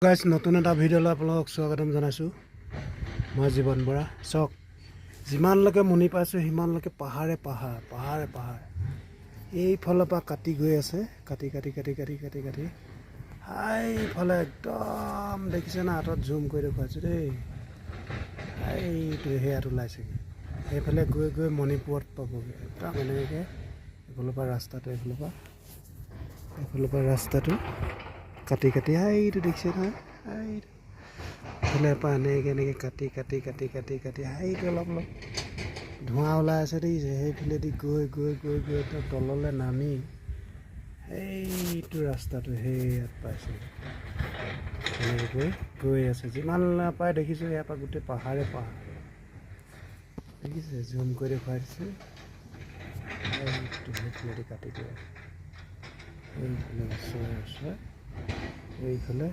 Guys নতুন এটা ভিডিঅ'লৈ আপোনালোকক স্বাগতম জনাইছোঁ। মই জীৱন বৰা। চাওক, যিমানলৈকে মুনি পাইছোঁ সিমানলৈকে পাহাৰে পাহাৰ এইফালৰ পৰা কাটি গৈ আছে, কাটি এইফালে একদম দেখিছে না, হাতত জুম কৰি দেখুৱাইছোঁ দেই। এইটো সেয়াত ওলাইছেগৈ, সেইফালে গৈ মণিপুৰত পাবগৈ। একদম এনেকৈ এইফালৰ পৰা ৰাস্তাটো কাটি এইটো দেখিছে নহয়, এইফালে পৰা এনেকৈ কাটি সেইটো অলপ ধোঁৱা ওলাই আছে দেখিছে। সেইফালেদি গৈ তললৈ নামি সেইটো ৰাস্তাটো সেয়াত পাইছে। এনেকৈ গৈ আছে, যিমান পাই দেখিছোঁ ইয়াৰ পৰা গোটেই পাহাৰ দেখিছে। জুম কৰি দেখুৱাই দিছোঁ। সেইফালেদি কাটি গৈ আছে, এইফালে ওচৰে এইফালে